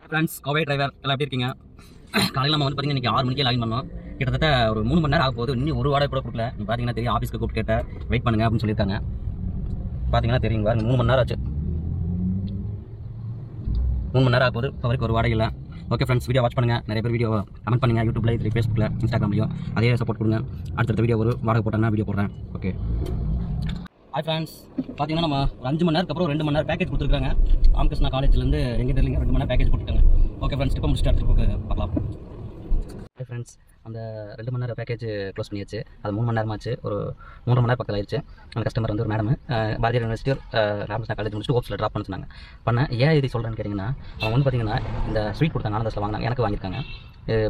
Friends, Kovai driver எல்லாம் எப்படி இருக்கீங்க? காலையில் நம்ம வந்து பார்த்தீங்கன்னா இன்றைக்கி 6 மணிக்கே லாகின் பண்ணோம். கிட்டத்தட்ட ஒரு 3 மணி நேரம் ஆக போகுது. இன்னும் ஒரு வாடகை கூட கொடுக்கல. நீங்கள் பார்த்தீங்கன்னா தெரியும், ஆஃபீஸ்க்கு கூப்பிட்டு கேட்ட வெயிட் பண்ணுங்க அப்படின்னு சொல்லியிருக்காங்க. பார்த்தீங்கன்னா தெரியுங்க, 3 மணி நேரம் ஆச்சு. 3 மணி நேரம் ஆக போகுது. இப்போ வரைக்கும் ஒரு வாடகை இல்லை. ஓகே ஃப்ரெண்ட்ஸ், வீடியோ வாட்ச் பண்ணுங்கள். நிறைய பேர் வீடியோ கமெண்ட் பண்ணுங்கள். யூடியூப்ல, இது ஃபேஸ்புக்கில், இன்ஸ்டாகிராம்லையும் அதே சப்போர்ட் கொடுங்க. அடுத்த வீடியோ ஒரு வாடகை போட்டேன்னா வீடியோ போடுறேன். ஓகே ஹாய் ஃப்ரெண்ட்ஸ், பார்த்தீங்கன்னா நம்ம ஒரு 5 மணி நேரத்துக்கு அப்புறம் 2 மணி நேரம் பேக்கேஜ் கொடுத்துருக்காங்க. ராமகிருஷ்ணா காலேஜ்லேருந்து எங்கே தெரியல 2 மணி நேரம் பேக்கேஜ் கொடுத்துருக்காங்க. ஓகே ஃப்ரெண்ட்ஸ், இப்போ முடிச்சுட்டு அடுத்து பார்க்கலாம். ஹாய் ஃப்ரெண்ட்ஸ், அந்த 2 மணி நேரம் பேக்கேஜ் க்ளோஸ் பண்ணியாச்சு. அது 3 மணி நேரமாச்சு. ஒரு 3.5 மணி நேரம் பக்கத்தில் ஆயிடுச்சு. அந்த கஸ்டமர் வந்து ஒரு madam Bharathiyar university Ramakrishna college முடிச்சுட்டு ஹோப்ஸில் ட்ராப் பண்ண சொன்னாங்க. ஏன் இது சொல்கிறேன்னு கேட்டிங்கன்னா, அவங்க வந்து பார்த்தீங்கன்னா இந்த ஸ்வீட் கொடுத்தாங்க, ஆனந்தஸில் வாங்கினாங்க, எனக்கு வாங்கியிருக்காங்க.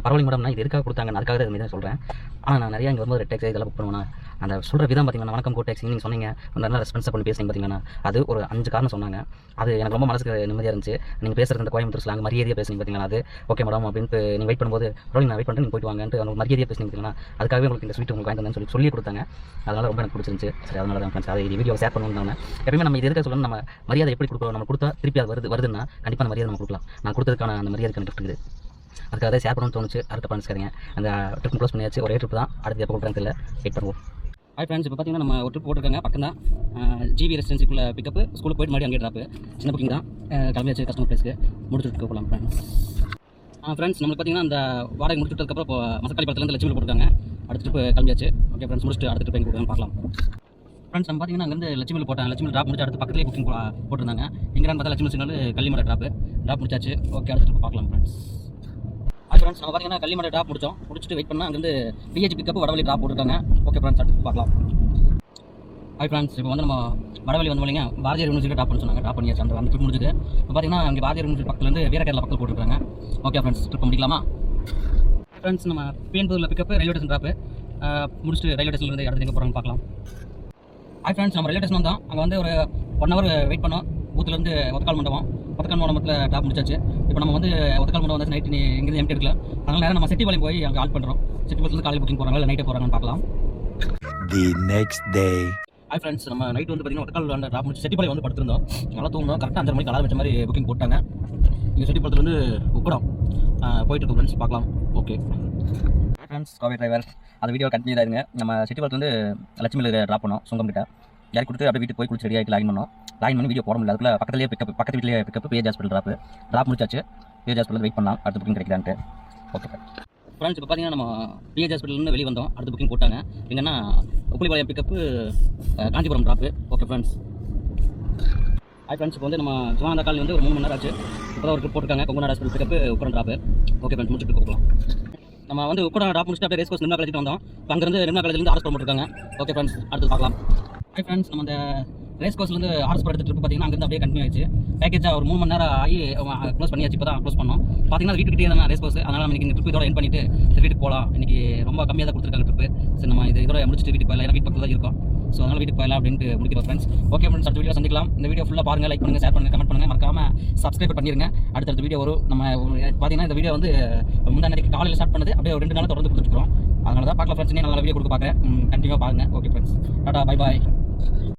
பரவாயில்ல மேடம், நான் இது எதுக்காக கொடுத்தாங்க, அதுக்காக தான் தான் சொல்கிறேன். ஆனால் நான் நிறையா இங்கே வரும்போது ரெட் டேக்ஸி இதெல்லாம் புக் பண்ணுவேன்னா, அந்த சொல்கிற விதம் பார்த்தீங்கன்னா, வணக்கம் கோ டேக்ஸி நீங்கள் சொன்னீங்க, நல்லா ரெஸ்பான்ஸ் பண்ணி பேசுங்க பார்த்தீங்கன்னா, அது ஒரு 5 காரணம் சொன்னாங்க. அது எனக்கு ரொம்ப மனசுக்கு நிம்மதியாக இருந்துச்சு. நீங்கள் பேசுகிறது இந்த கோயம்புத்தூர் ஸ்லாங் மரியாதையாக பேசுங்க பார்த்தீங்கன்னா, அது ஓகே மேடம் அப்படின்ட்டு நீங்கள் வெயிட் பண்ணும்போது பரவாயில்ல நான் வெயிட் பண்ணிட்டு நீங்கள் போயிட்டு வாங்கன்ட்டு அவங்க மரியாதையாக பேசுங்க பார்த்தீங்கன்னா, அதுக்காகவே உங்களுக்கு இந்த ஸ்வீட் உங்களுக்கு வாங்கி சொல்லி கொடுத்தாங்க. அதனால் ரொம்ப எனக்கு பிடிச்சிருந்துச்சு. சரி, அதனால தான் ஃப்ரெண்ட்ஸ் அதை வீடியோ ஷேர் பண்ணணும்னு. எப்பயுமே நம்ம இது எதுக்காக சொல்லணும், நம்ம மரியாதை எப்படி கொடுக்குறோம், நம்ம கொடுத்தா திருப்பி அது வருதுன்னா கண்டிப்பாக அந்த மரியாதை நம்ம கொடுக்கலாம். நான் கொடுத்ததுக்கான அந்த மரியாதைக்கான கிஃப்ட் இருக்குது. அதுக்காக தான் ஷேர் பண்ணணும்னு தோணுச்சு. அடுத்த பண்ணிச்சுக்காரங்க அந்த ட்ரிப் க்ளோஸ் பண்ணியாச்சு. ஒரே ட்ரிப் தான், அடுத்து எப்போ கொடுக்குறாங்க தெரியல, வெயிட் பண்ணுவோம். ஹாய் ஃப்ரெண்ட்ஸ், இப்போ பார்த்தீங்கன்னா நம்ம ஒரு ட்ரிப் போட்டிருக்காங்க. பக்கம் தான் ஜிவி ரெசிடென்சிக்குள்ளே பிக்கப்பு, ஸ்கூலுக்கு போய்ட்டு மறுபடியும் அங்கே ட்ராப்பு. சின்ன புக்கிங் தான், கிளம்பியாச்சு கஸ்டமர் பிளேஸ்க்கு. முடிச்சுட்டு போகலாம் ஃப்ரெண்ட்ஸ். ஃப்ரெண்ட்ஸ், நம்மளுக்கு பார்த்தீங்கன்னா அந்த வாடகை முடிச்சுட்டதுக்கப்புறம் இப்போ மசக்காளி படத்துலேருந்து லட்சுமியில் போட்டிருக்காங்க. அடுத்த ட்ரிப் கிளம்பியாச்சு. ஓகே ஃப்ரெண்ட்ஸ், முடிச்சுட்டு அடுத்த ட்ரிப் எங்கே கொடுக்குறாங்க பார்க்கலாம். ஃப்ரெண்ட்ஸ், நம்ம பார்த்தீங்கன்னா அங்கேருந்து லட்சுமியில் போட்டாங்க. லட்சுமியில் ட்ராப் முடிச்சு அடுத்து பக்கத்துலேயே புக்கிங் போட்டிருந்தாங்க. இங்கேன்னு பார்த்தா லட்சுமி சிக்னல் கள்ளிமலை ட்ராப் முடிச்சாச்சு. ஓகே, அடுத்த ட்ரிப் பார்க்கலாம் ஃப்ரெண்ட்ஸ். ஃப்ரெண்ட்ஸ், நம்ம பார்த்தீங்கன்னா கள்ளிமலை ட்ராப் முடிச்சுட்டு வெயிட் பண்ணால் அங்கேருந்து பிஹெச் பிக்கப்பு வடவழி ட்ராப் போட்டுருக்காங்க. ஓகே ஃப்ரெண்ட்ஸ், அடுத்து பார்க்கலாம். ஹாய் ஃப்ரெண்ட்ஸ், இப்போ வந்து நம்ம வடவழி வந்து இல்லைங்க பாரதியார் யூனிவர்சிட்டி ட்ராப் பண்ண சொன்னாங்க. ட்ராப் பண்ணியாச்சு. அந்த ட்ரிப் முடிஞ்சுது. இப்போ பார்த்தீங்கன்னா அங்கே பாரதியார் யூனிவர்சிட்டி பக்கத்துலேருந்து வீர கேரளா பக்கத்தில் போட்டுருக்காங்க. ஓகே ஃப்ரெண்ட்ஸ், ட்ரிப் முடிக்கலாமா? ஃப்ரெண்ட்ஸ், நம்ம பிஎன்பூரில் பிக்கப்பு ரயில்வே ஸ்டேஷன் ட்ராப்பு முடிச்சுட்டு ரயில்வே ஸ்டேஷன்லேருந்து அடுத்து எங்கே போகிறாங்க பார்க்கலாம். ஹாய் ஃப்ரெண்ட்ஸ், நம்ம ரயில்வே ஸ்டேஷன் வந்தோம். அங்கே வந்து ஒரு 1 ஹவர் வெயிட் பண்ணோம். ஊத்துலேருந்து ஒத்தக்கால் மண்டபத்தில் ட்ராப் முடிச்சாச்சு. இப்போ நம்ம வந்து ஒத்தக்கால் மண்டபம் வந்து நைட்டு எங்கேயும் எம்டி எடுக்கல. அதனால் நேரம் நம்ம செட்டிபாளையம் போய் அங்கே ஆல் பண்ணுறோம். செட்டிபாளையத்துலேருந்து காலையில் புக்கிங் போகிறாங்க, இல்லை நைட்டே போகிறாங்கன்னு பார்க்கலாம். The next day. Hi friends, நம்ம நைட் வந்து பார்த்தீங்கன்னா ஒத்தக்கால் ட்ராப் முடிச்சு செட்டிபாளையம் வந்து படுத்திருந்தோம். நல்லா தூங்கணும். கரெக்டாக 5 மணிக்கு அலாரம் வச்ச மாதிரி புக்கிங் போட்டாங்க. இங்கே செட்டிபாளையத்துலேருந்து உக்கடம் போயிட்டு இருக்கு ஃப்ரெண்ட்ஸ், பார்க்கலாம். ஓகே ஃப்ரெண்ட்ஸ், கோவை டிரைவர் அந்த வீடியோ கண்டினியூ ஆயிருங்க. நம்ம செட்டிபாளையத்துலேருந்து லட்சுமியில் ட்ராப் பண்ணோம். சுங்கம் கிட்ட யாருக்கு கொடுத்து அப்படியே வீட்டுக்கு போய் குளிச்சு ரெடி ஆகிட்டு லாகின் பண்ணி வீடியோ போட முடியல. அதுக்குள்ள பக்கத்து வீட்டிலேயே பிக்கப் பேஜ் ஹாஸ்பிட்டல் ட்ராப் முடிச்சாச்சு. பேஜ் ஹாஸ்பிட்டல் வெயிட் பண்ணலாம் அடுத்த புக்கிங் கிடைக்கிறான்ட்டு. ஓகே ஃப்ரெண்ட்ஸ், இப்போ பார்த்தீங்கன்னா நம்ம பிஹெச் ஹாஸ்பிட்டல்லேருந்து வெளியே வந்தோம். அடுத்த புக்கிங் போட்டாங்க. எங்கன்னா Uppilipalayam pickup Kanchipuram drop. Okay friends. Hi friends, இப்போ வந்து நம்ம ஜோனாந்த காலனி வந்து ஒரு 3 மணி நேரம் ஆச்சு. இப்போ தான் ஒரு ட்ரிப் போட்டிருக்காங்க. Kongunadu hospital pickup Ukkadam drop. Okay friends, முடிச்சுட்டு போகலாம். நம்ம வந்து உக்கடம் ட்ராப் முடிச்சுட்டு அப்படியே ரேஸ் கோர்ஸ் நிர்மலா காலேஜ் வந்தோம். இப்போ அங்கேருந்து நிர்மலா காலேஜ்லேருந்து ஆர்எஸ் போட்டிருக்காங்க. ஓகே ஃப்ரெண்ட்ஸ், அடுத்து பார்க்கலாம். ஹாய் ஃப்ரெண்ட்ஸ், நம்ம அந்த ரேஸ் கோர்ஸ்லேருந்து ஆர்எஸ் எடுத்த ட்ரிப் பார்த்தீங்கன்னா அங்கேருந்து அப்படியே கண்டினியூ ஆயிடுச்சு. பேக்கேஜாக ஒரு 3 மணி நேரம் ஆகி க்ளோஸ் பண்ணியாச்சு. இப்போ தான் க்ளோஸ் பண்ணோம். பார்த்தீங்கன்னா வீட்டுக்கிட்டே தான் ரேஸ் கோர்ஸ். அதனால் நம்ம இந்த ட்ரிப் இதோட என் பண்ணிட்டு சரி வீட்டுக்கு போகலாம். இன்றைக்கி ரொம்ப கம்மியாக தான் கொடுத்துருக்காங்க ட்ரிப்பு. சரி, நம்ம இதோட முடிச்சுட்டு வீட்டுக்கு போயிடலாம். ஏன்னா வீட்டு பக்கத்தில் தான் இருக்கும். ஸோ அதனால் வீட்டுக்கு போயிடலாம் அப்படின்ட்டு முடிக்கிறோம் ஃப்ரெண்ட்ஸ். ஓகே ஃப்ரெண்ட்ஸ், அடுத்த வீடியோ சந்திக்கலாம். இந்த வீடியோ ஃபுல்லாக பாருங்கள், லைக் பண்ணுங்கள், ஷேர் பண்ணுங்கள், கமெண்ட் பண்ணுங்கள், மறக்காமல் சப்ஸ்கிரைப் பண்ணிடுங்க. அடுத்த வீடியோ வரும். நம்ம பார்த்தீங்கன்னா இந்த வீடியோ வந்து முந்தானேக்கு காலையில் ஸ்டார்ட் பண்ணது அப்படியே ஒரு 2 நாள் தொடர்ந்து கொடுத்துருக்கோம். அதனால தான் பார்க்கலாம் ஃப்ரெண்ட்ஸ். நல்ல வீடியோ கொடுக்க பார்க்குறேன். கண்டிப்பாக பாருங்கள். Okay friends, Tata, bye bye.